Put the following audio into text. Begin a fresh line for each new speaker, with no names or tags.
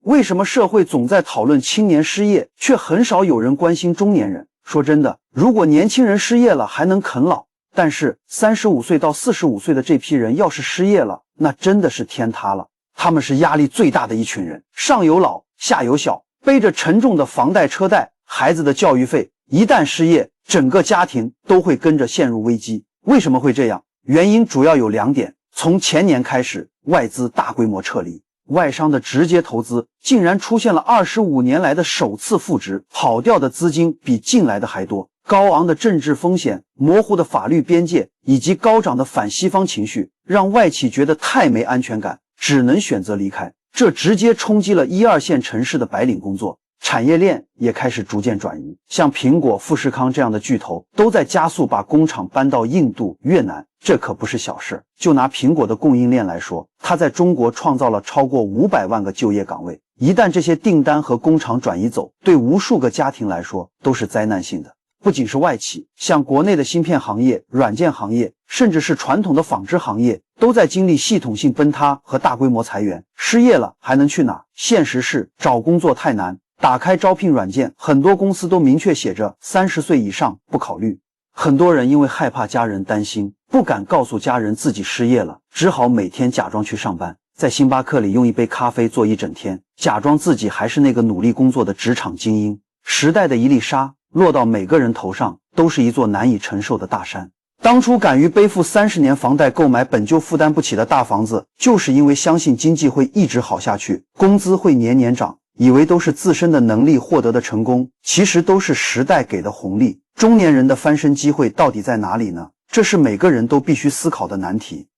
为什么社会总在讨论青年失业，却很少有人关心中年人？说真的，如果年轻人失业了还能啃老，但是35岁到45岁的这批人要是失业了，那真的是天塌了。他们是压力最大的一群人，上有老，下有小，背着沉重的房贷车贷，孩子的教育费，一旦失业，整个家庭都会跟着陷入危机。为什么会这样？原因主要有2点。从前年开始，外资大规模撤离，外商的直接投资竟然出现了25年来的首次负值，跑掉的资金比进来的还多。高昂的政治风险、模糊的法律边界以及高涨的反西方情绪，让外企觉得太没安全感，只能选择离开。这直接冲击了1、2线城市的白领工作，产业链也开始逐渐转移。像苹果、富士康这样的巨头都在加速把工厂搬到印度、越南，这可不是小事。就拿苹果的供应链来说，它在中国创造了超过500万个就业岗位。一旦这些订单和工厂转移走，对无数个家庭来说都是灾难性的。不仅是外企，像国内的芯片行业、软件行业，甚至是传统的纺织行业，都在经历系统性崩塌和大规模裁员。失业了还能去哪？现实是找工作太难，打开招聘软件，很多公司都明确写着30岁以上不考虑。很多人因为害怕家人担心，不敢告诉家人自己失业了，只好每天假装去上班，在星巴克里用一杯咖啡坐一整天，假装自己还是那个努力工作的职场精英。时代的一粒沙落到每个人头上，都是一座难以承受的大山。当初敢于背负30年房贷购买本就负担不起的大房子，就是因为相信经济会一直好下去，工资会年年涨，以为都是自身的能力获得的成功，其实都是时代给的红利。中年人的翻身机会到底在哪里呢？这是每个人都必须思考的难题。